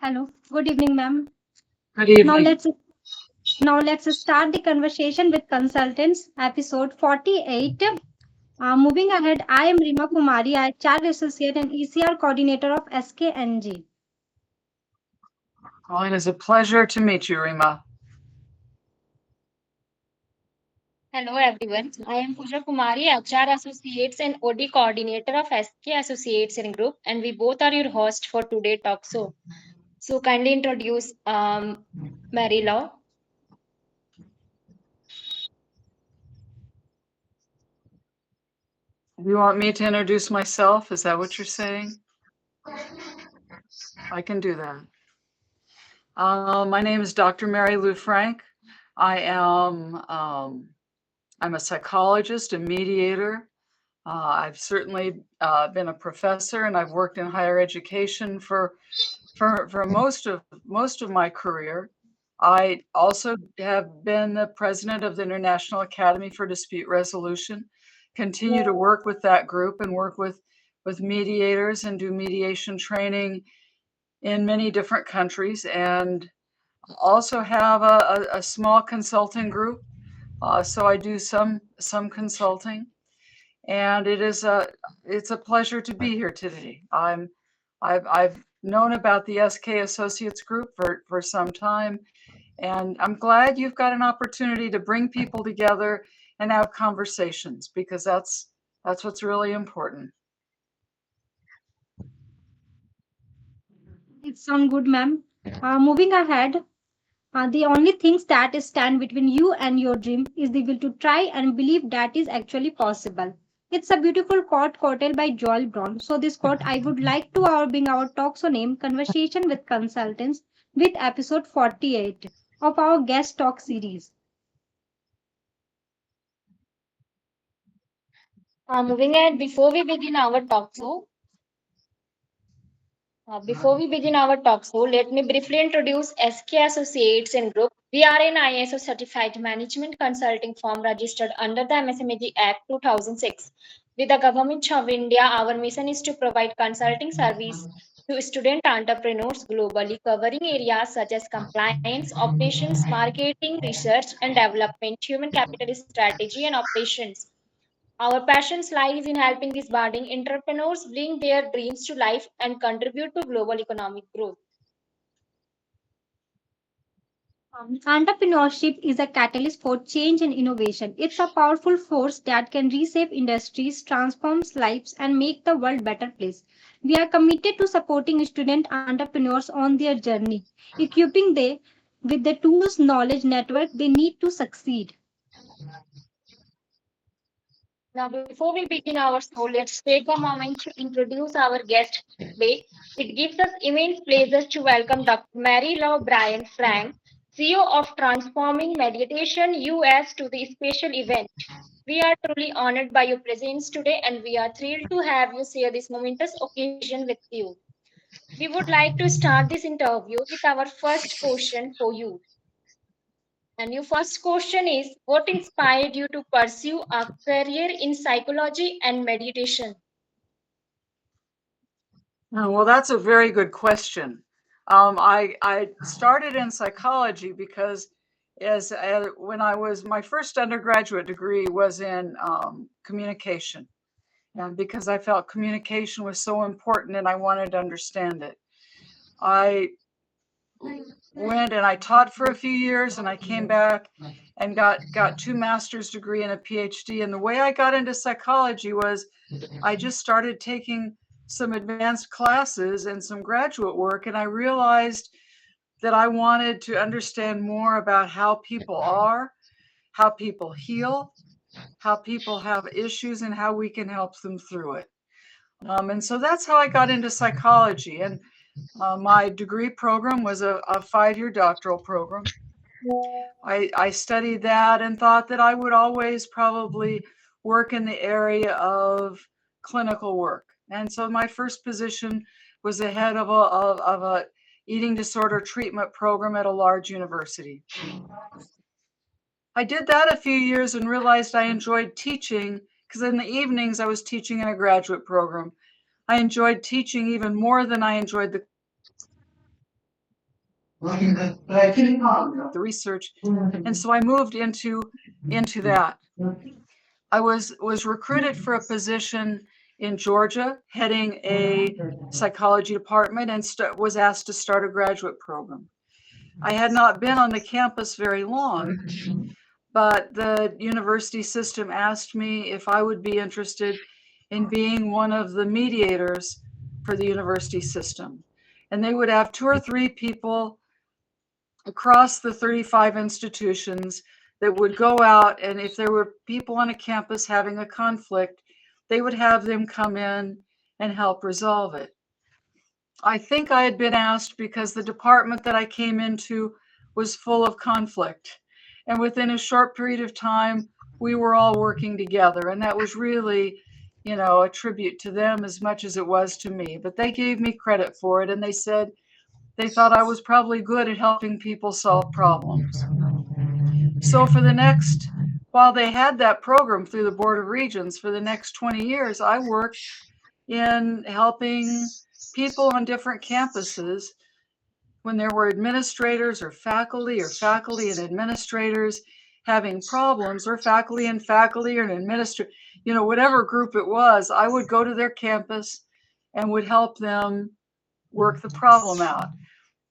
Hello. Good evening, ma'am. Good Now evening. let's now let's start the conversation with consultants, episode 48. Moving ahead, I am Rima Kumari, HR associate and ECR coordinator of SKNG. Well, it is a pleasure to meet you, Rima. Hello everyone. I am Pooja Kumari, HR Associates and OD Coordinator of SK Associates in Group, and we both are your hosts for today talk show. So kindly introduce Mary Law. You want me to introduce myself? Is that what you're saying? I can do that. My name is Dr. Mary Lou Frank. I am I'm a psychologist, a mediator. I've certainly been a professor, and I've worked in higher education for most of my career. I also have been the president of the International Academy for Dispute Resolution. Continue to work with that group and work with mediators and do mediation training in many different countries, and also have a small consulting group. So I do some consulting, and it's a pleasure to be here today. I've known about the SK Associates Group for some time, and I'm glad you've got an opportunity to bring people together and have conversations, because that's what's really important. It sounds good, ma'am. Moving ahead, the only things that stand between you and your dream is the will to try and believe that is actually possible. It's a beautiful quote quoted by Joel Brown. So this quote I would like to bring our talk show name Conversation with Consultants with episode 48 of our guest talk series. Moving ahead, before we begin our talk show, let me briefly introduce SK Associates and Group. We are an ISO certified management consulting firm registered under the MSMED Act 2006. With the Government of India, our mission is to provide consulting service to student entrepreneurs globally, covering areas such as compliance, operations, marketing, research and development, human capital strategy, and operations. Our passion lies in helping these budding entrepreneurs bring their dreams to life and contribute to global economic growth. Entrepreneurship is a catalyst for change and innovation. It's a powerful force that can reshape industries, transform lives, and make the world a better place. We are committed to supporting student entrepreneurs on their journey, equipping them with the tools, knowledge, network they need to succeed. Now, before we begin our show, let's take a moment to introduce our guest today. It gives us immense pleasure to welcome Dr. Mary Law Bryant Frank, CEO of Transforming Mediation US, to the special event. We are truly honored by your presence today, and we are thrilled to have you share this momentous occasion with you. We would like to start this interview with our first question for you. And your first question is, what inspired you to pursue a career in psychology and meditation? Well, that's a very good question. I started in psychology because when I was my first undergraduate degree was in communication, and because I felt communication was so important and I wanted to understand it. I went and I taught for a few years, and I came back and got two master's degree and a PhD. And the way I got into psychology was I just started taking some advanced classes and some graduate work, and I realized that I wanted to understand more about how people are, how people heal, how people have issues, and how we can help them through it. And so that's how I got into psychology. And my degree program was a 5-year doctoral program. I studied that and thought that I would always probably work in the area of clinical work. And so my first position was the head of a eating disorder treatment program at a large university. I did that a few years and realized I enjoyed teaching, because in the evenings I was teaching in a graduate program. I enjoyed teaching even more than I enjoyed the the research. And so I moved into that. I was recruited for a position in Georgia, heading a psychology department, and was asked to start a graduate program. I had not been on the campus very long, but the university system asked me if I would be interested in being one of the mediators for the university system. And they would have 2 or 3 people across the 35 institutions that would go out, and if there were people on a campus having a conflict, they would have them come in and help resolve it. I think I had been asked because the department that I came into was full of conflict. And within a short period of time, we were all working together. And that was really, a tribute to them as much as it was to me. But they gave me credit for it. And they said they thought I was probably good at helping people solve problems. So while they had that program through the Board of Regents, for the next 20 years, I worked in helping people on different campuses when there were administrators or faculty and administrators having problems, or faculty and administrator, whatever group it was, I would go to their campus and would help them work the problem out.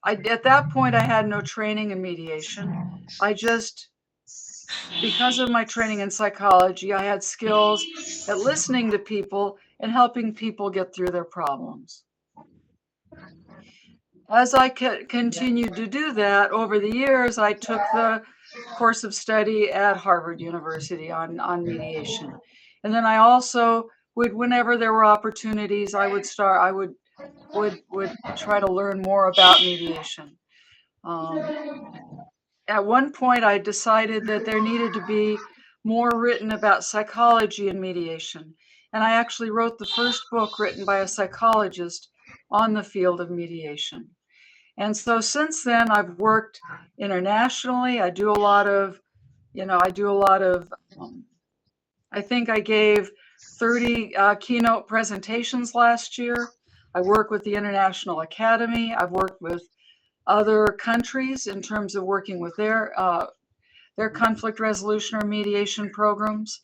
At that point, I had no training in mediation. Because of my training in psychology, I had skills at listening to people and helping people get through their problems. As I continued to do that over the years, I took the course of study at Harvard University on mediation. And then I also would, whenever there were opportunities, I would try to learn more about mediation. At one point, I decided that there needed to be more written about psychology and mediation. And I actually wrote the first book written by a psychologist on the field of mediation. And so since then, I've worked internationally. I think I gave 30 keynote presentations last year. I work with the International Academy. I've worked with other countries in terms of working with their conflict resolution or mediation programs.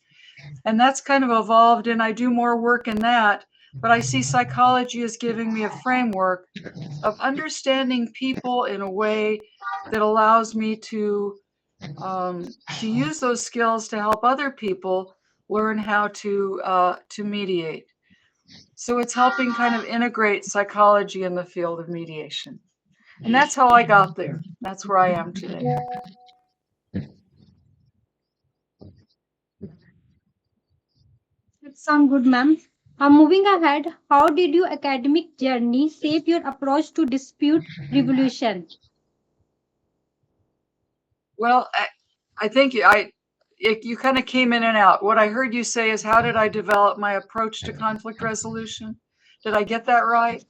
And that's kind of evolved, and I do more work in that. But I see psychology as giving me a framework of understanding people in a way that allows me to use those skills to help other people learn how to mediate. So it's helping kind of integrate psychology in the field of mediation. And that's how I got there. That's where I am today. That sounds good, ma'am. Moving ahead, how did your academic journey shape your approach to dispute resolution? Well, I think you kind of came in and out. What I heard you say is, how did I develop my approach to conflict resolution? Did I get that right?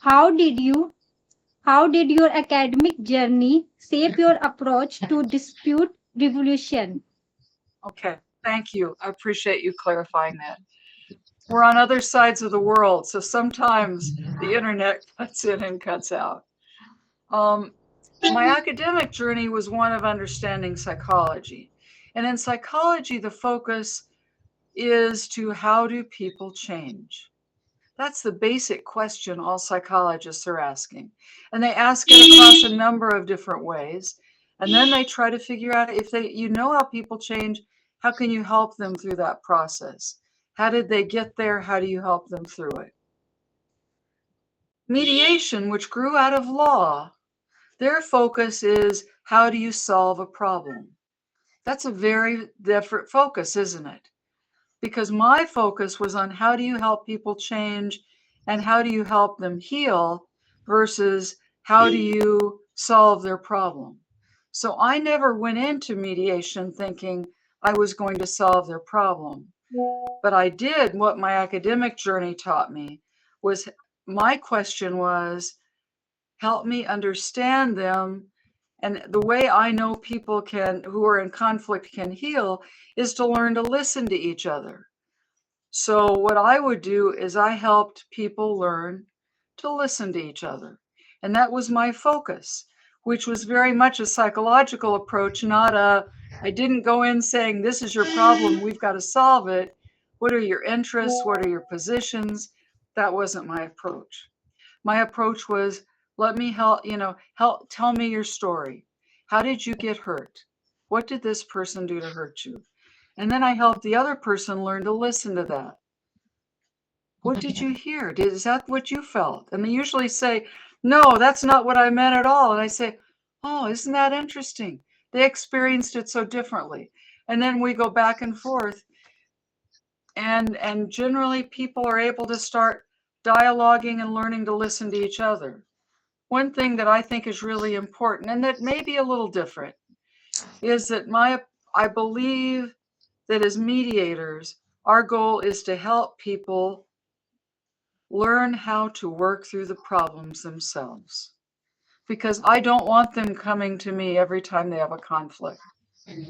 How did your academic journey shape your approach to dispute resolution? Okay, thank you. I appreciate you clarifying that. We're on other sides of the world, so sometimes the internet cuts in and cuts out. My academic journey was one of understanding psychology. And in psychology, the focus is to how do people change? That's the basic question all psychologists are asking. And they ask it across a number of different ways. And then they try to figure out if you know how people change, how can you help them through that process? How did they get there? How do you help them through it? Mediation, which grew out of law, their focus is how do you solve a problem? That's a very different focus, isn't it? Because my focus was on how do you help people change and how do you help them heal versus how do you solve their problem. So I never went into mediation thinking I was going to solve their problem. But I did what my academic journey taught me was my question was, help me understand them. And the way I know people who are in conflict can heal is to learn to listen to each other. So what I would do is I helped people learn to listen to each other. And that was my focus, which was very much a psychological approach, not I didn't go in saying, this is your problem, we've got to solve it. What are your interests? What are your positions? That wasn't my approach. My approach was, let me help, tell me your story. How did you get hurt? What did this person do to hurt you? And then I helped the other person learn to listen to that. What did you hear? Is that what you felt? And they usually say, no, that's not what I meant at all. And I say, oh, isn't that interesting? They experienced it so differently. And then we go back and forth. And generally people are able to start dialoguing and learning to listen to each other. One thing that I think is really important, and that may be a little different, is that I believe that as mediators, our goal is to help people learn how to work through the problems themselves. Because I don't want them coming to me every time they have a conflict.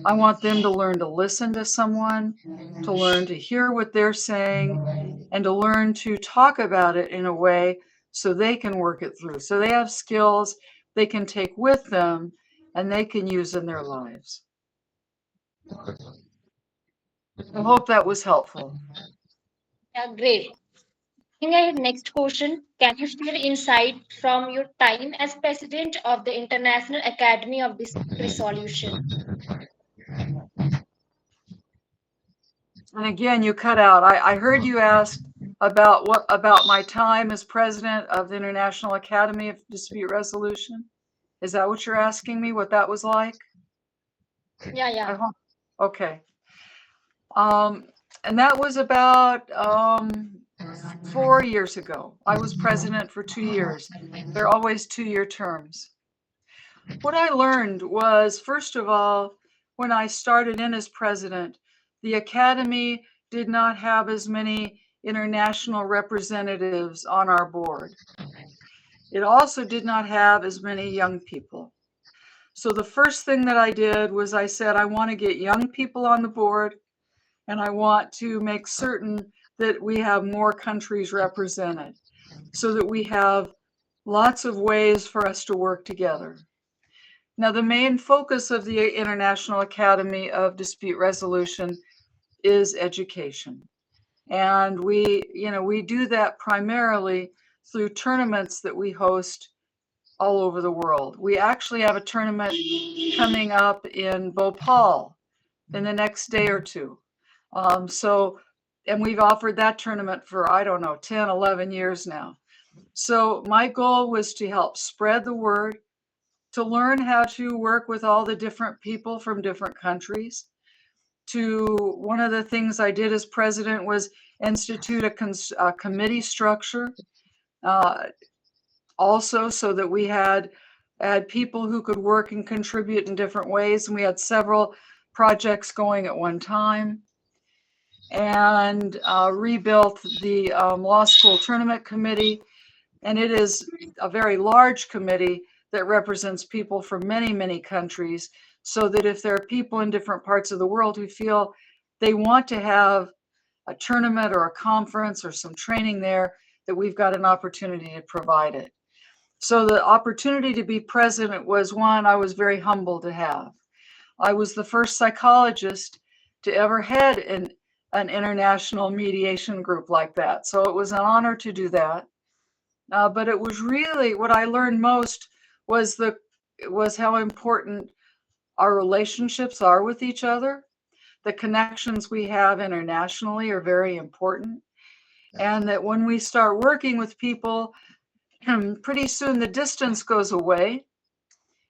I want them to learn to listen to someone, to learn to hear what they're saying, and to learn to talk about it in a way so they can work it through. So they have skills they can take with them and they can use in their lives. I hope that was helpful. Yeah, great. Moving ahead, next question. Can you share insight from your time as president of the International Academy of Dispute Resolution? And again, you cut out. I heard you ask about my time as president of the International Academy of Dispute Resolution. Is that what you're asking me? What that was like? Yeah. Okay. And that was about 4 years ago. I was president for 2 years. They're always 2-year terms. What I learned was, first of all, when I started in as president, the Academy did not have as many international representatives on our board. It also did not have as many young people. So the first thing that I did was I said, I want to get young people on the board, and I want to make certain that we have more countries represented so that we have lots of ways for us to work together. Now, the main focus of the International Academy of Dispute Resolution is education. And we do that primarily through tournaments that we host all over the world. We actually have a tournament coming up in Bhopal in the next day or two. And we've offered that tournament for, 10, 11 years now. So my goal was to help spread the word, to learn how to work with all the different people from different countries. One of the things I did as president was institute a committee structure, also so that we had people who could work and contribute in different ways. And we had several projects going at one time. And rebuilt the law school tournament committee. And it is a very large committee that represents people from many, many countries, so that if there are people in different parts of the world who feel they want to have a tournament or a conference or some training there, that we've got an opportunity to provide it. So the opportunity to be president was one I was very humbled to have. I was the first psychologist to ever head an international mediation group like that. So it was an honor to do that. But it was really, what I learned most was how important our relationships are with each other. The connections we have internationally are very important. And that when we start working with people, pretty soon the distance goes away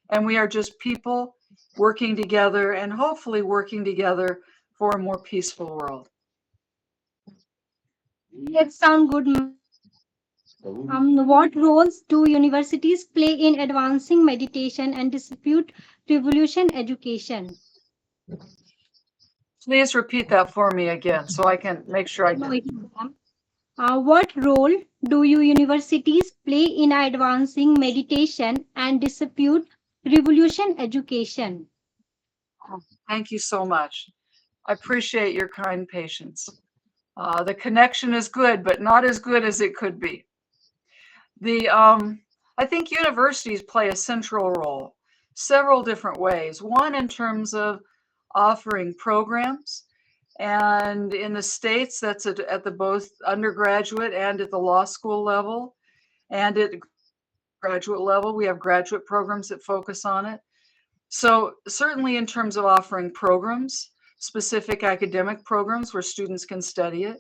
and we are just people working together and hopefully working together for a more peaceful world. It sounds good. What roles do universities play in advancing meditation and dispute resolution education? Please repeat that for me again so I can make sure I No, can. what role do universities play in advancing meditation and dispute resolution education? Thank you so much. I appreciate your kind patience. The connection is good, but not as good as it could be. I think universities play a central role, several different ways. One, in terms of offering programs, and in the States, that's at the both undergraduate and at the law school level. And at graduate level, we have graduate programs that focus on it. So certainly in terms of offering programs, specific academic programs where students can study it,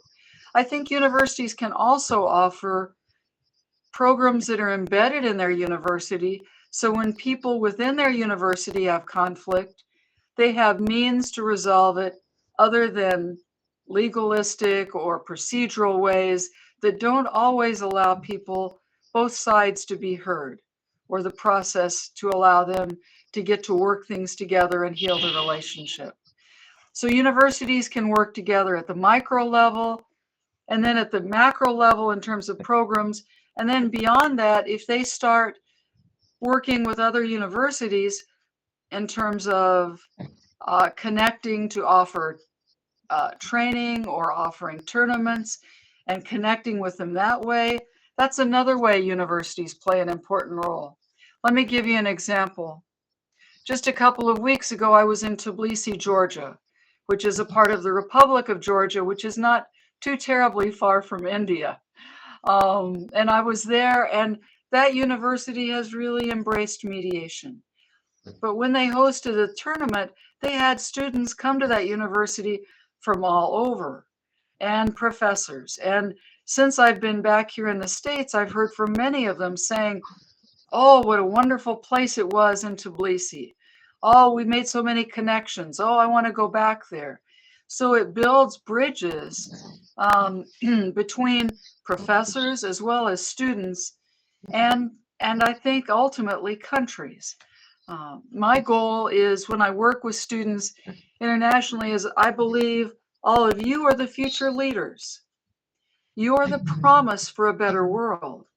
I think universities can also offer programs that are embedded in their university. So when people within their university have conflict, they have means to resolve it other than legalistic or procedural ways that don't always allow people, both sides, to be heard, or the process to allow them to get to work things together and heal the relationship. So universities can work together at the micro level and then at the macro level in terms of programs. And then beyond that, if they start working with other universities in terms of connecting to offer training or offering tournaments and connecting with them that way, that's another way universities play an important role. Let me give you an example. Just a couple of weeks ago, I was in Tbilisi, Georgia, which is a part of the Republic of Georgia, which is not too terribly far from India. And I was there, and that university has really embraced mediation. But when they hosted a tournament, they had students come to that university from all over and professors. And since I've been back here in the States, I've heard from many of them saying, oh, what a wonderful place it was in Tbilisi. Oh, we made so many connections. Oh, I want to go back there. So it builds bridges between professors as well as students and I think ultimately countries. My goal is when I work with students internationally is I believe all of you are the future leaders. You are the promise for a better world.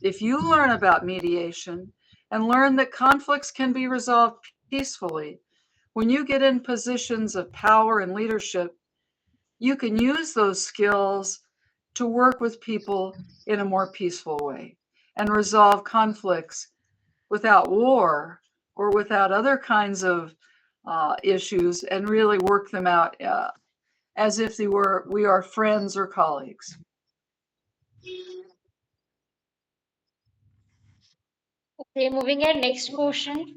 If you learn about mediation and learn that conflicts can be resolved peacefully, when you get in positions of power and leadership, you can use those skills to work with people in a more peaceful way and resolve conflicts without war or without other kinds of issues and really work them out as if we are friends or colleagues. Okay, moving at next question.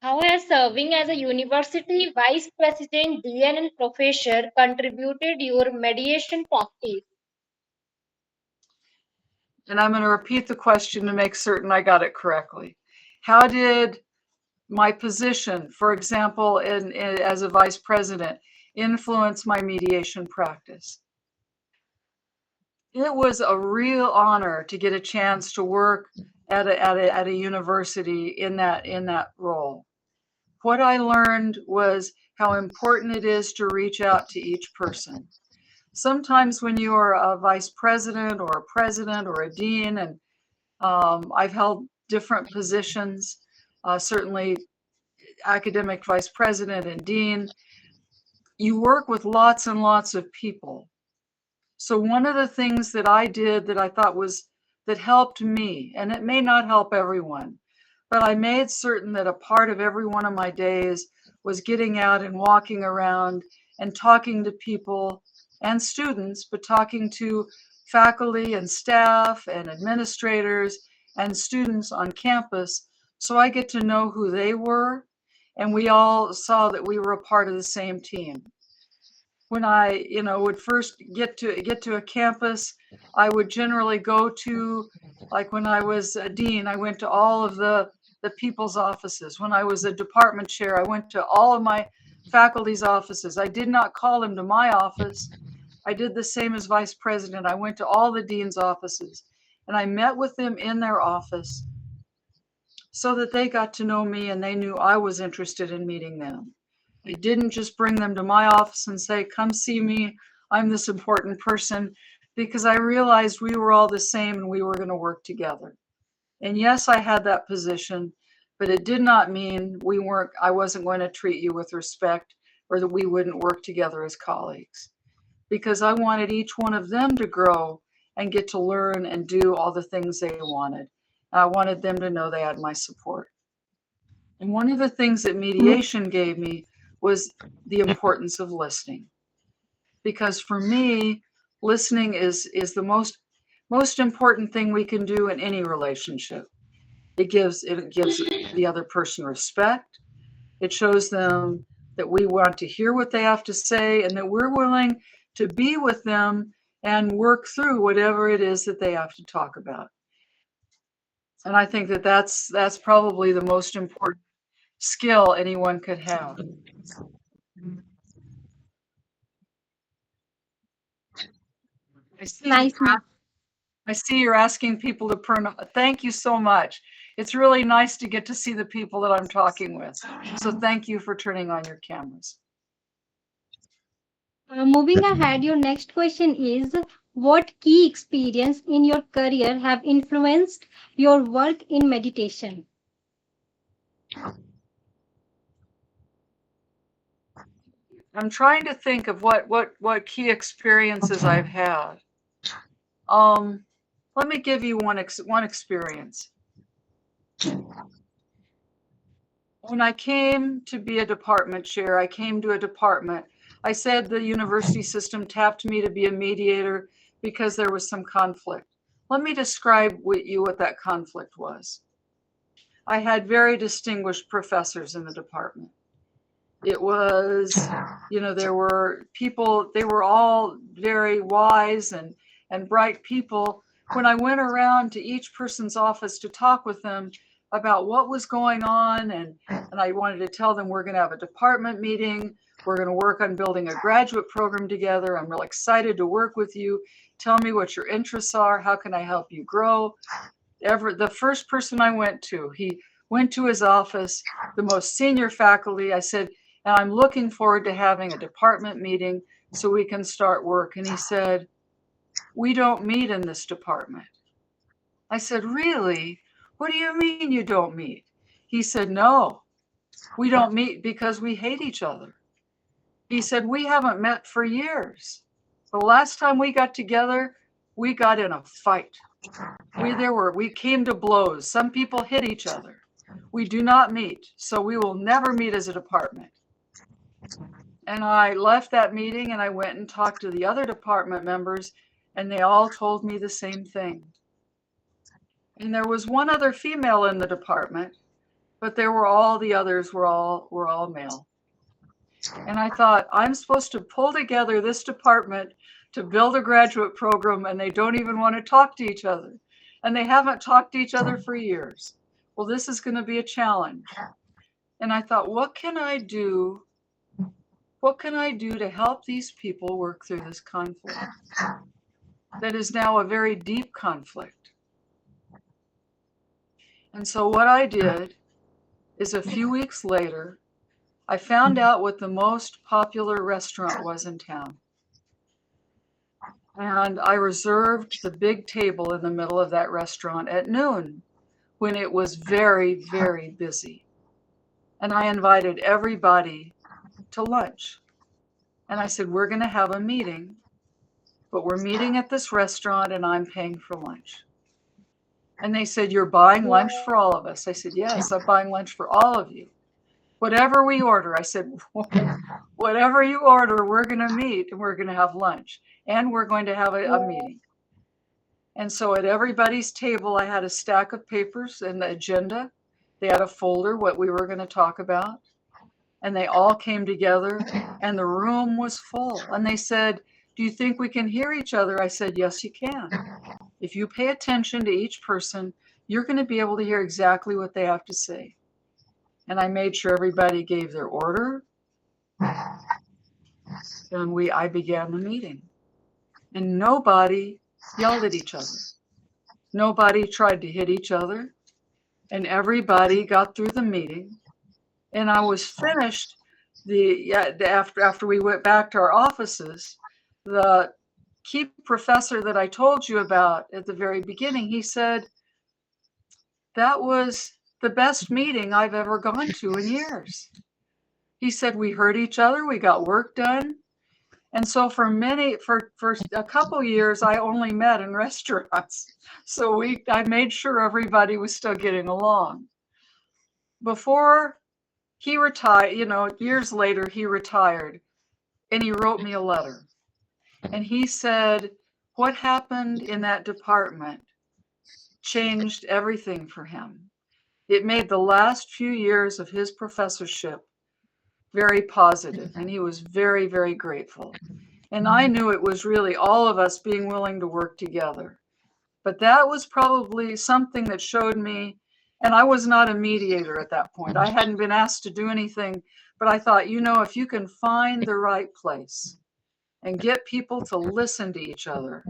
How has serving as a university vice president, dean, and professor contributed your mediation practice? And I'm going to repeat the question to make certain I got it correctly. How did my position, for example, as a vice president, influence my mediation practice? It was a real honor to get a chance to work at a university in that role. What I learned was how important it is to reach out to each person. Sometimes when you are a vice president or a president or a dean, and I've held different positions, certainly academic vice president and dean, you work with lots and lots of people. So one of the things that I did that I thought that helped me, and it may not help everyone, but I made certain that a part of every one of my days was getting out and walking around and talking to people and students, but talking to faculty and staff and administrators and students on campus. So I get to know who they were, and we all saw that we were a part of the same team. When I, would first get to a campus, I would generally go to, like when I was a dean, I went to all of the people's offices. When I was a department chair, I went to all of my faculty's offices. I did not call them to my office. I did the same as vice president. I went to all the dean's offices and I met with them in their office so that they got to know me and they knew I was interested in meeting them. I didn't just bring them to my office and say, come see me, I'm this important person, because I realized we were all the same and we were going to work together. And yes, I had that position, but it did not mean I wasn't going to treat you with respect or that we wouldn't work together as colleagues, because I wanted each one of them to grow and get to learn and do all the things they wanted. I wanted them to know they had my support. And one of the things that mediation gave me was the importance of listening. Because for me, listening is the most important thing we can do in any relationship. It gives the other person respect. It shows them that we want to hear what they have to say and that we're willing to be with them and work through whatever it is that they have to talk about. And I think that that's probably the most important skill anyone could have. Nice. I see you're asking people to thank you so much. It's really nice to get to see the people that I'm talking with. So thank you for turning on your cameras. Moving ahead, your next question is, what key experience in your career have influenced your work in meditation? I'm trying to think of what key experiences I've had. Let me give you one experience. When I came to be a department chair, I came to a department. I said the university system tapped me to be a mediator because there was some conflict. Let me describe what that conflict was. I had very distinguished professors in the department. It was, there were people, they were all very wise and bright people. When I went around to each person's office to talk with them about what was going on, and I wanted to tell them we're going to have a department meeting, we're going to work on building a graduate program together, I'm real excited to work with you, tell me what your interests are, how can I help you grow? The first person I went to, he went to his office, the most senior faculty. I said, and I'm looking forward to having a department meeting so we can start work. And he said, we don't meet in this department. I said, really? What do you mean you don't meet? He said, no, we don't meet because we hate each other. He said, we haven't met for years. The last time we got together, we got in a fight. We came to blows. Some people hit each other. We do not meet, so we will never meet as a department. And I left that meeting and I went and talked to the other department members, and they all told me the same thing. And there was one other female in the department, but the others were all male. And I thought, I'm supposed to pull together this department to build a graduate program, and they don't even want to talk to each other. And they haven't talked to each other for years. Well, this is going to be a challenge. And I thought, what can I do? What can I do to help these people work through this conflict that is now a very deep conflict? And so what I did is a few weeks later, I found out what the most popular restaurant was in town. And I reserved the big table in the middle of that restaurant at noon when it was very, very busy. And I invited everybody to lunch. And I said, we're going to have a meeting, but we're meeting at this restaurant and I'm paying for lunch. And they said, you're buying lunch for all of us? I said, yes, I'm buying lunch for all of you. Whatever we order, I said, whatever you order, we're going to meet and we're going to have lunch and we're going to have a meeting. And so at everybody's table, I had a stack of papers and the agenda. They had a folder, what we were going to talk about. And they all came together and the room was full. And they said, do you think we can hear each other? I said, yes, you can. If you pay attention to each person, you're going to be able to hear exactly what they have to say. And I made sure everybody gave their order. And I began the meeting. And nobody yelled at each other. Nobody tried to hit each other. And everybody got through the meeting. And I was finished after we went back to our offices. The key professor that I told you about at the very beginning, he said, that was the best meeting I've ever gone to in years. He said, we heard each other, we got work done. And so for for a couple years, I only met in restaurants. So I made sure everybody was still getting along. Before he retired, years later, he retired and he wrote me a letter. And he said, what happened in that department changed everything for him. It made the last few years of his professorship very positive, and he was very, very grateful. And I knew it was really all of us being willing to work together. But that was probably something that showed me, and I was not a mediator at that point. I hadn't been asked to do anything, but I thought, if you can find the right place and get people to listen to each other,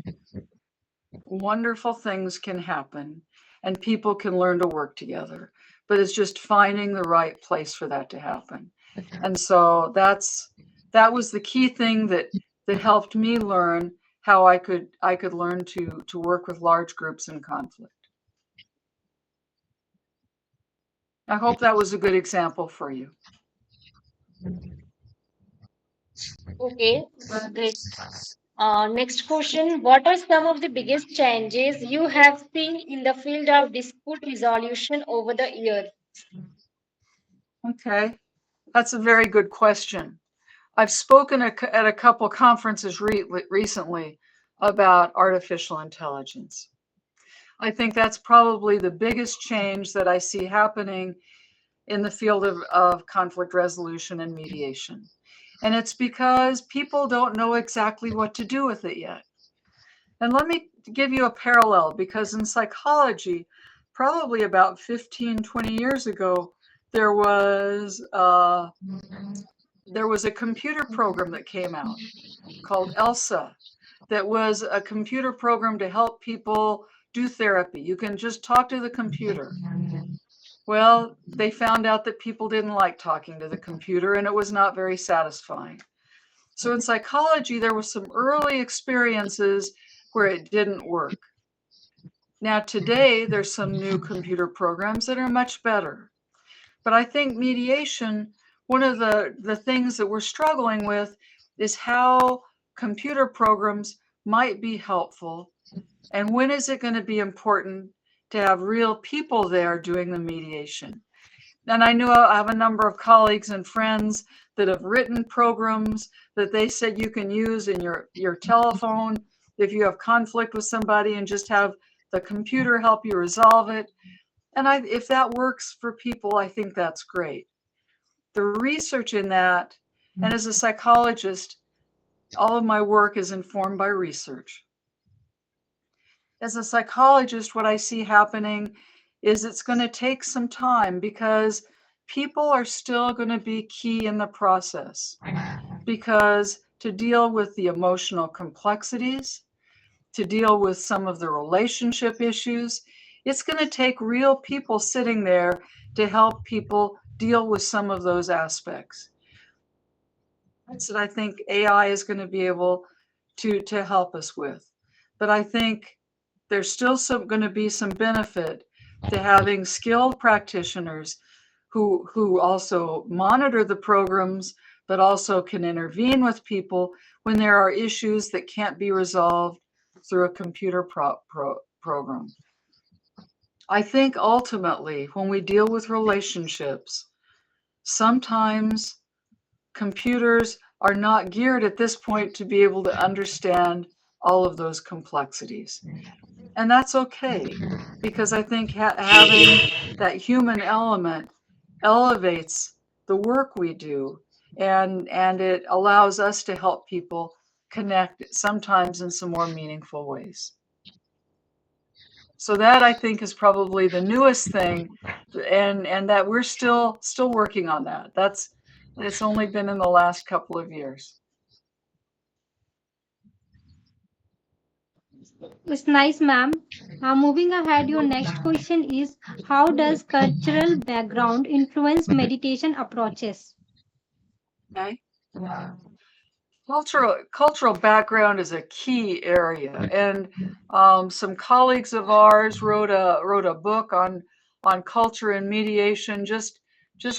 wonderful things can happen and people can learn to work together. But it's just finding the right place for that to happen. And so that was the key thing that helped me learn how I could learn to work with large groups in conflict. I hope that was a good example for you. Okay, great. Next question. What are some of the biggest changes you have seen in the field of dispute resolution over the years? Okay, that's a very good question. I've spoken at a couple conferences recently about artificial intelligence. I think that's probably the biggest change that I see happening in the field of conflict resolution and mediation. And it's because people don't know exactly what to do with it yet. And let me give you a parallel, because in psychology, probably about 15, 20 years ago, there was a computer program that came out called ELSA that was a computer program to help people do therapy. You can just talk to the computer. Well, they found out that people didn't like talking to the computer, and it was not very satisfying. So in psychology, there were some early experiences where it didn't work. Now today, there's some new computer programs that are much better. But I think mediation, one of the things that we're struggling with is how computer programs might be helpful, and when is it going to be important to have real people there doing the mediation. And I know I have a number of colleagues and friends that have written programs that they said you can use in your telephone if you have conflict with somebody, and just have the computer help you resolve it. And if that works for people, I think that's great. The research in that, and as a psychologist, all of my work is informed by research. As a psychologist, what I see happening is it's going to take some time, because people are still going to be key in the process. Because to deal with the emotional complexities, to deal with some of the relationship issues, it's going to take real people sitting there to help people deal with some of those aspects. That's what I think AI is going to be able to help us with. But I think there's still going to be some benefit to having skilled practitioners who also monitor the programs, but also can intervene with people when there are issues that can't be resolved through a computer program. I think ultimately, when we deal with relationships, sometimes computers are not geared at this point to be able to understand all of those complexities. And that's okay, because I think having that human element elevates the work we do, and it allows us to help people connect sometimes in some more meaningful ways. So that, I think, is probably the newest thing, and that we're still working on that. It's only been in the last couple of years. It's nice, ma'am. Moving ahead, your next question is, how does cultural background influence meditation approaches? Okay. Cultural background is a key area, and some colleagues of ours wrote a book on culture and mediation just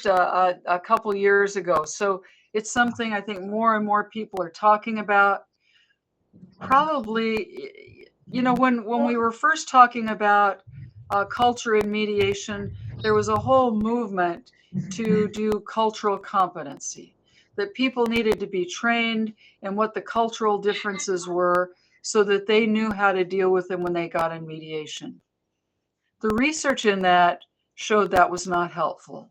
a couple years ago. So it's something I think more and more people are talking about. Probably, when we were first talking about culture and mediation, there was a whole movement to do cultural competency, that people needed to be trained in what the cultural differences were so that they knew how to deal with them when they got in mediation. The research in that showed that was not helpful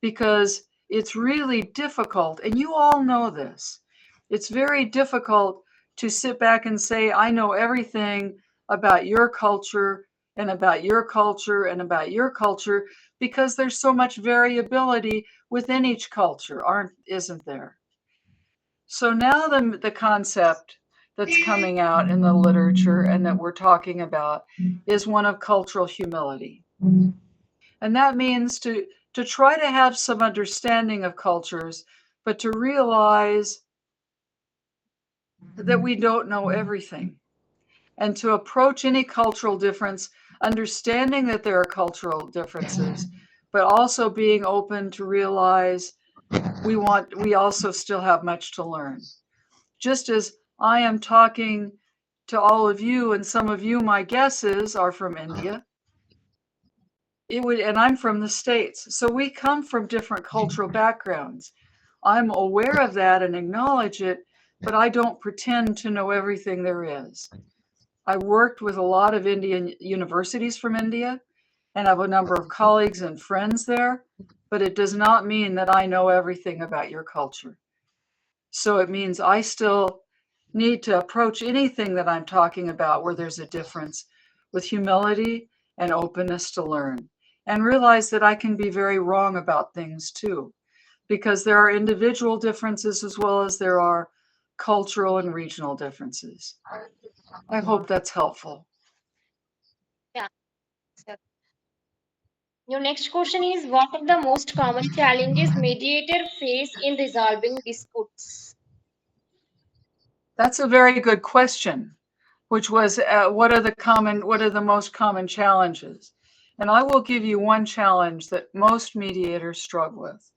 because it's really difficult, and you all know this. It's very difficult to sit back and say, I know everything about your culture and about your culture and about your culture, because there's so much variability within each culture, isn't there? So now the concept that's coming out in the literature and that we're talking about is one of cultural humility. And that means to try to have some understanding of cultures, but to realize that we don't know everything. And to approach any cultural difference, understanding that there are cultural differences, but also being open to realize we also still have much to learn. Just as I am talking to all of you, and some of you, my guesses, are from India, and I'm from the States. So we come from different cultural backgrounds. I'm aware of that and acknowledge it, but I don't pretend to know everything there is. I worked with a lot of Indian universities from India and have a number of colleagues and friends there, but it does not mean that I know everything about your culture. So it means I still need to approach anything that I'm talking about where there's a difference with humility and openness to learn, and realize that I can be very wrong about things too, because there are individual differences as well as there are cultural and regional differences. I hope that's helpful. Yeah. So your next question is, what are the most common challenges mediator face in resolving disputes? That's a very good question, which was what are the most common challenges? And I will give you one challenge that most mediators struggle with.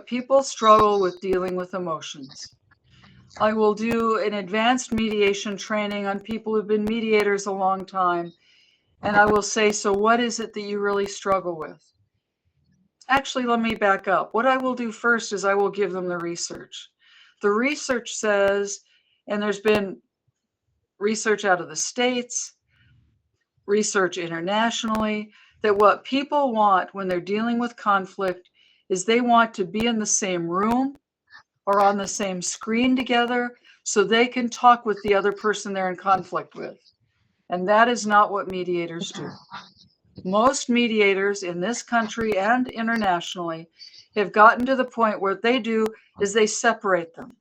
People struggle with dealing with emotions. I will do an advanced mediation training on people who've been mediators a long time, and I will say, so what is it that you really struggle with? Actually, let me back up. What I will do first is I will give them the research. The research says, and there's been research out of the States, research internationally, that what people want when they're dealing with conflict is they want to be in the same room or on the same screen together so they can talk with the other person they're in conflict with. And that is not what mediators do. Most mediators in this country and internationally have gotten to the point where what they do is they separate them.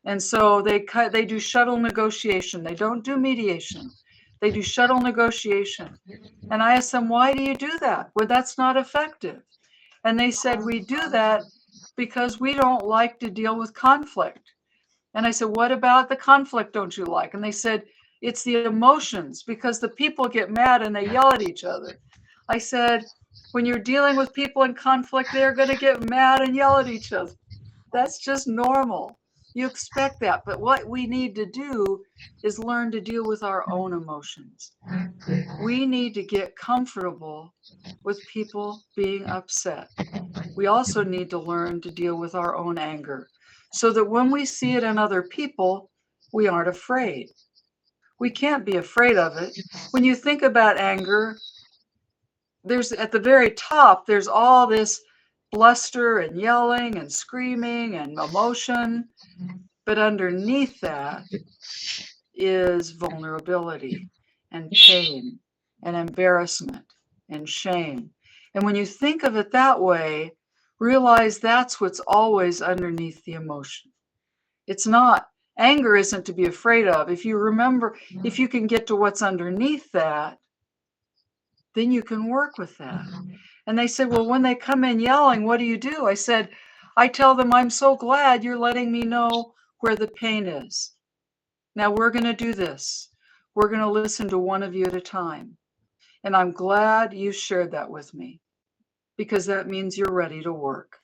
And so they do shuttle negotiation. They don't do mediation. They do shuttle negotiation. And I asked them, why do you do that? Well, that's not effective. And they said, we do that because we don't like to deal with conflict. And I said, what about the conflict don't you like? And they said, it's the emotions, because the people get mad and they yell at each other. I said, when you're dealing with people in conflict, they're going to get mad and yell at each other. That's just normal. You expect that. But what we need to do is learn to deal with our own emotions. We need to get comfortable with people being upset. We also need to learn to deal with our own anger so that when we see it in other people, we aren't afraid. We can't be afraid of it. When you think about anger, there's at the very top, there's all this bluster and yelling and screaming and emotion. But underneath that is vulnerability and pain and embarrassment and shame. And when you think of it that way, realize that's what's always underneath the emotion. It's not, anger isn't to be afraid of. If you remember, if you can get to what's underneath that, then you can work with that. And they said, well, when they come in yelling, what do you do? I said, I tell them, I'm so glad you're letting me know where the pain is. Now we're going to do this. We're going to listen to one of you at a time. And I'm glad you shared that with me, because that means you're ready to work.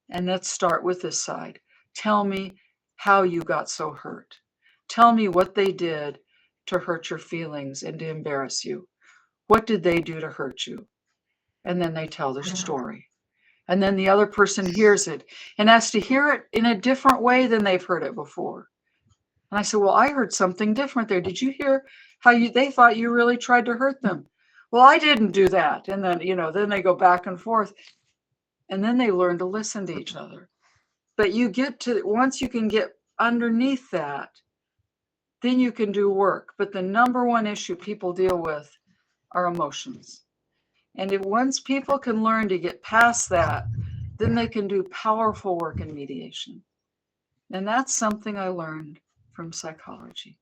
And let's start with this side. Tell me, how you got so hurt. Tell me what they did to hurt your feelings and to embarrass you. What did they do to hurt you? And then they tell their story. And then the other person hears it and has to hear it in a different way than they've heard it before. And I said, well, I heard something different there. Did you hear how they thought you really tried to hurt them? Well, I didn't do that. And then, then they go back and forth. And then they learn to listen to each other. But once you can get underneath that, then you can do work. But the number one issue people deal with are emotions. And once people can learn to get past that, then they can do powerful work in mediation. And that's something I learned from psychology.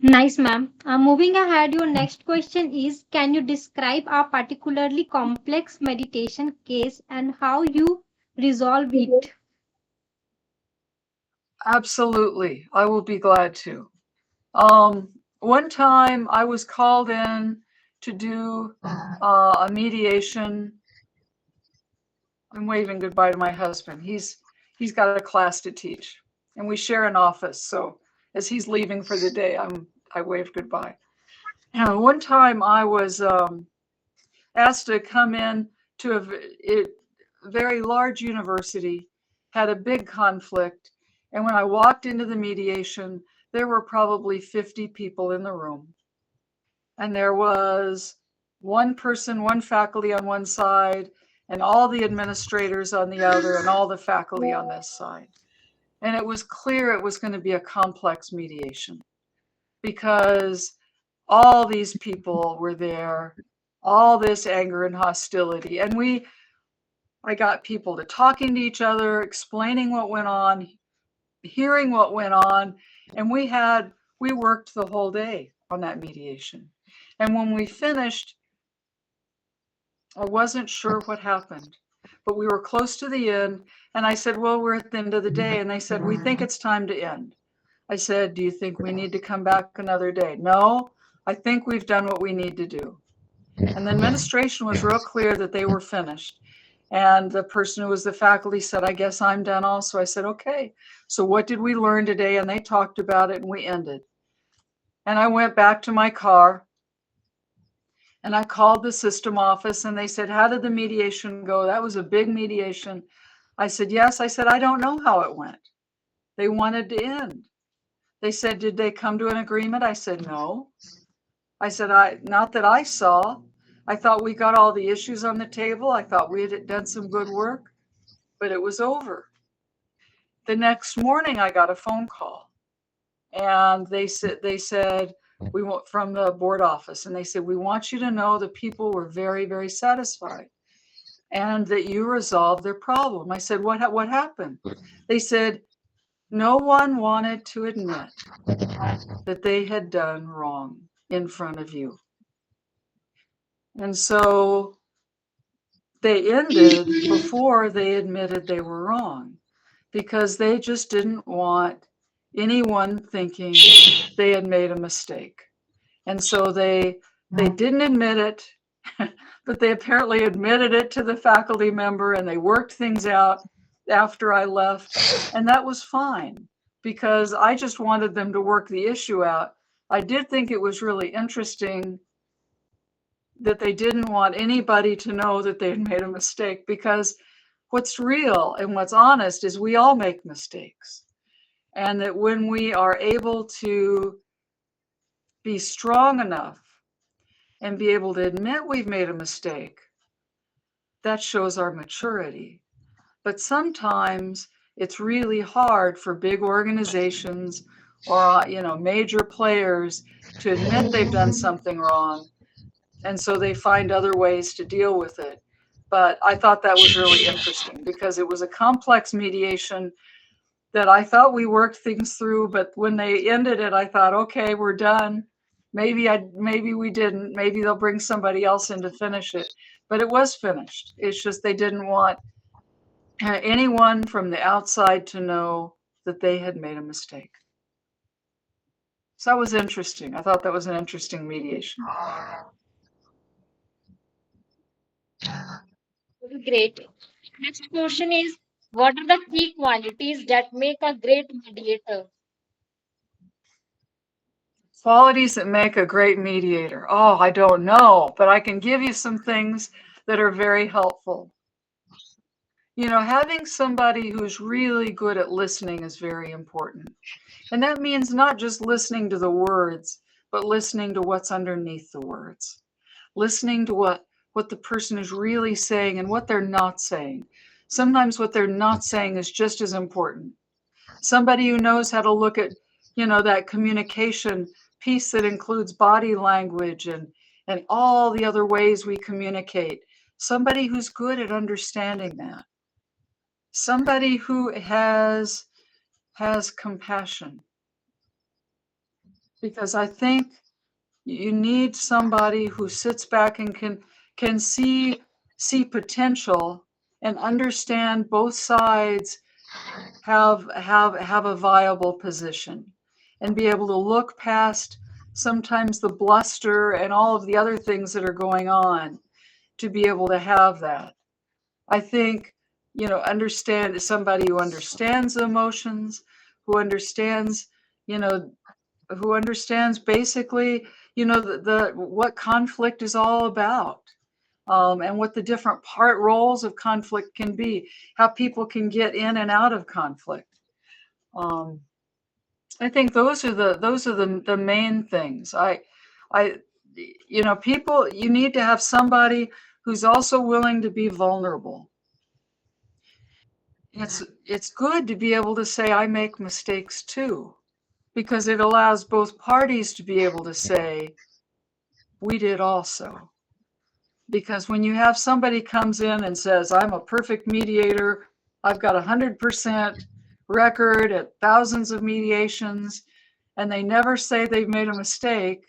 Nice, ma'am. Moving ahead, your next question is, can you describe a particularly complex meditation case and how you resolve it? Absolutely. I will be glad to. One time I was called in to do a mediation. I'm waving goodbye to my husband. He's got a class to teach, and we share an office. So as he's leaving for the day, I wave goodbye. And one time I was asked to come in to a very large university, had a big conflict, and when I walked into the mediation, there were probably 50 people in the room. And there was one person, one faculty on one side, and all the administrators on the other, and all the faculty on this side. And it was clear it was going to be a complex mediation because all these people were there, all this anger and hostility. And I got people to talking to each other, explaining what went on, hearing what went on. And we worked the whole day on that mediation. And when we finished, I wasn't sure what happened, but we were close to the end. And I said, well, we're at the end of the day. And they said, we think it's time to end. I said, do you think we need to come back another day? No, I think we've done what we need to do. And the administration was real clear that they were finished. And the person who was the faculty said, I guess I'm done also. I said, okay, so what did we learn today? And they talked about it and we ended. And I went back to my car and I called the system office and they said, how did the mediation go? That was a big mediation. I said, yes. I said, I don't know how it went. They wanted to end. They said, did they come to an agreement? I said, no. I said, not that I saw. I thought we got all the issues on the table. I thought we had done some good work, but it was over. The next morning, I got a phone call and they said, we want from the board office. And they said, we want you to know the people were very, very satisfied and that you resolved their problem. I said, what happened? They said, no one wanted to admit that they had done wrong in front of you. And so they ended before they admitted they were wrong because they just didn't want anyone thinking they had made a mistake. And so they didn't admit it, but they apparently admitted it to the faculty member and they worked things out after I left. And that was fine because I just wanted them to work the issue out. I did think it was really interesting that they didn't want anybody to know that they had made a mistake because what's real and what's honest is we all make mistakes. And that when we are able to be strong enough and be able to admit we've made a mistake, that shows our maturity. But sometimes it's really hard for big organizations or major players to admit they've done something wrong. And so they find other ways to deal with it. But I thought that was really interesting because it was a complex mediation that I thought we worked things through, but when they ended it, I thought, okay, we're done. Maybe we didn't. Maybe they'll bring somebody else in to finish it. But it was finished. It's just they didn't want anyone from the outside to know that they had made a mistake. So that was interesting. I thought that was an interesting mediation. Great. Next question is, What are the key qualities that make a great mediator? Qualities that make a great mediator. Oh, I don't know, but I can give you some things that are very helpful. You know, having somebody who's really good at listening is very important. And that means not just listening to the words, but listening to what's underneath the words. Listening to what the person is really saying and what they're not saying. Sometimes what they're not saying is just as important. Somebody who knows how to look at, you know, that communication piece that includes body language and all the other ways we communicate. Somebody who's good at understanding that. Somebody who has compassion. Because I think you need somebody who sits back and can see potential and understand both sides have a viable position and be able to look past sometimes the bluster and all of the other things that are going on to be able to have that. I think, you know, understand somebody who understands emotions, who understands, you know, who understands basically, you know, the what conflict is all about, and what the different part roles of conflict can be, how people can get in and out of conflict. Um, I think those are the main things. I you know, people, you need to have somebody who's also willing to be vulnerable. It's good to be able to say I make mistakes too, because it allows both parties to be able to say we did also. Because when you have somebody comes in and says I'm a perfect mediator, I've got 100% record at thousands of mediations, and they never say they've made a mistake,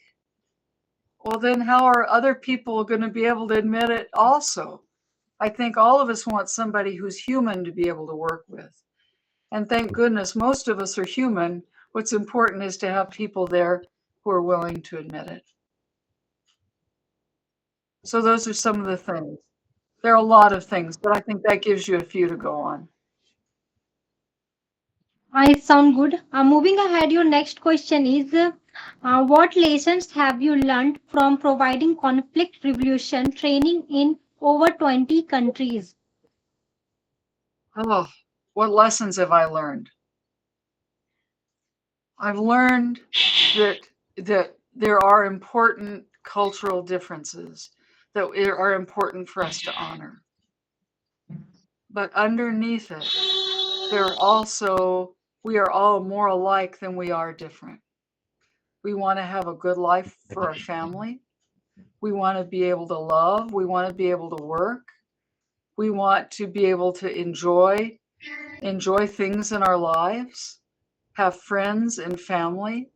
well, then how are other people going to be able to admit it also? I think all of us want somebody who's human to be able to work with. And thank goodness most of us are human. What's important is to have people there who are willing to admit it. So those are some of the things. There are a lot of things, but I think that gives you a few to go on. I sound good. Moving ahead, your next question is what lessons have you learned from providing conflict resolution training in over 20 countries? Oh, what lessons have I learned? I've learned that there are important cultural differences that are important for us to honor. But underneath it, there are also, we are all more alike than we are different. We want to have a good life for our family. We want to be able to love. We want to be able to work. We want to be able to enjoy things in our lives, have friends and family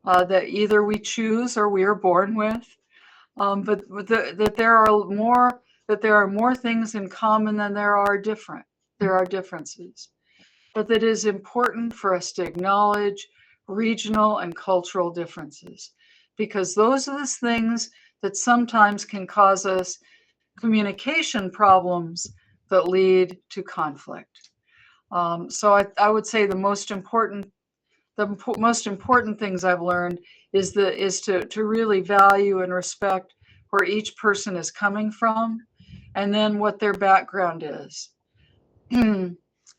that either we choose or we are born with. That there are more things in common than there are differences. But that it is important for us to acknowledge regional and cultural differences, because those are the things that sometimes can cause us communication problems that lead to conflict. So I would say the most important things I've learned is to really value and respect where each person is coming from, and then what their background is.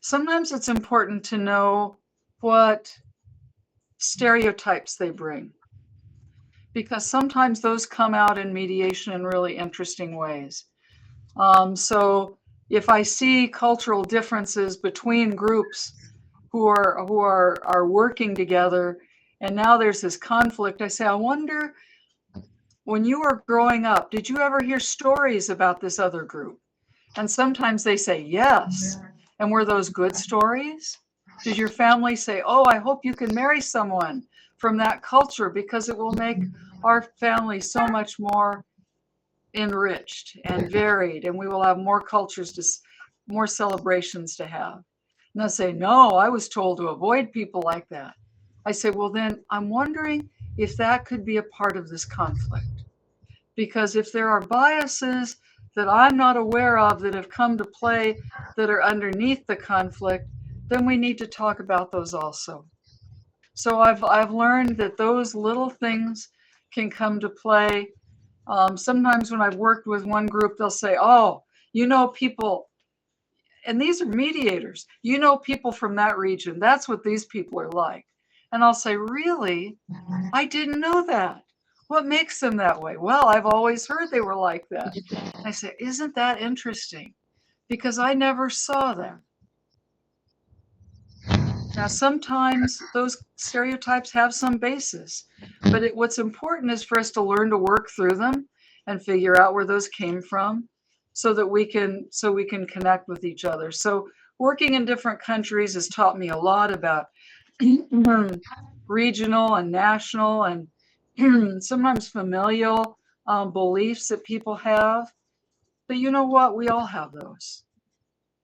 Sometimes it's important to know what stereotypes they bring, because sometimes those come out in mediation in really interesting ways. So if I see cultural differences between groups who are working together, and now there's this conflict, I say, I wonder, when you were growing up, did you ever hear stories about this other group? And sometimes they say yes. And were those good stories? Did your family say, oh, I hope you can marry someone from that culture because it will make our family so much more enriched and varied, and we will have more cultures more celebrations to have? And they'll say, no, I was told to avoid people like that. I say, well, then I'm wondering if that could be a part of this conflict. Because if there are biases that I'm not aware of that have come to play that are underneath the conflict, then we need to talk about those also. So I've learned that those little things can come to play. Sometimes when I've worked with one group, they'll say, "Oh, you know people," and these are mediators. "You know people from that region. That's what these people are like." And I'll say, "Really? I didn't know that. What makes them that way?" "Well, I've always heard they were like that." I say, "Isn't that interesting? Because I never saw that." Now, sometimes those stereotypes have some basis, but what's important is for us to learn to work through them and figure out where those came from, so we can connect with each other. So working in different countries has taught me a lot about regional and national and sometimes familial beliefs that people have. But you know what? We all have those.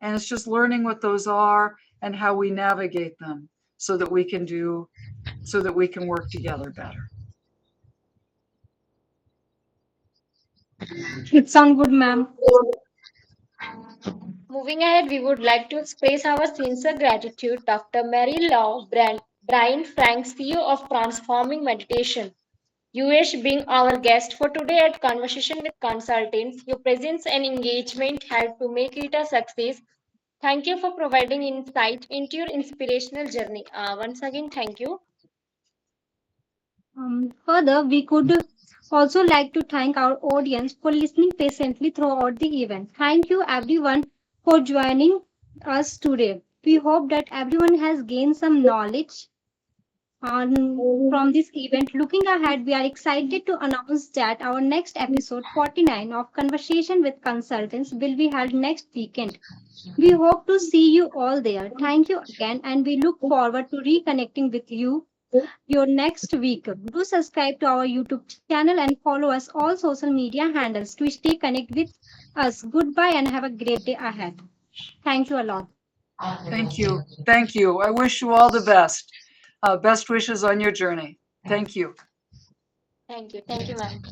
And it's just learning what those are and how we navigate them so that we can work together better. It sounds good, ma'am. Moving ahead, we would like to express our sincere gratitude Dr. Mary Law Bryan Frank, CEO of Transforming Mediation, US, being our guest for today at Conversation with Consultants. Your presence and engagement helped to make it a success. Thank you for providing insight into your inspirational journey. Once again, thank you. Further, we could also like to thank our audience for listening patiently throughout the event. Thank you everyone for joining us today. We hope that everyone has gained some knowledge from this event. Looking ahead, we are excited to announce that our next episode 49 of Conversation with Consultants will be held next weekend. We hope to see you all there. Thank you again, and we look forward to reconnecting with you your next week. Do subscribe to our YouTube channel and follow us all social media handles to stay connected with us. Goodbye and have a great day ahead. Thank you a lot. Thank you. Thank you. I wish you all the best. Best wishes on your journey. Thank you. Thank you. Thank you, ma'am.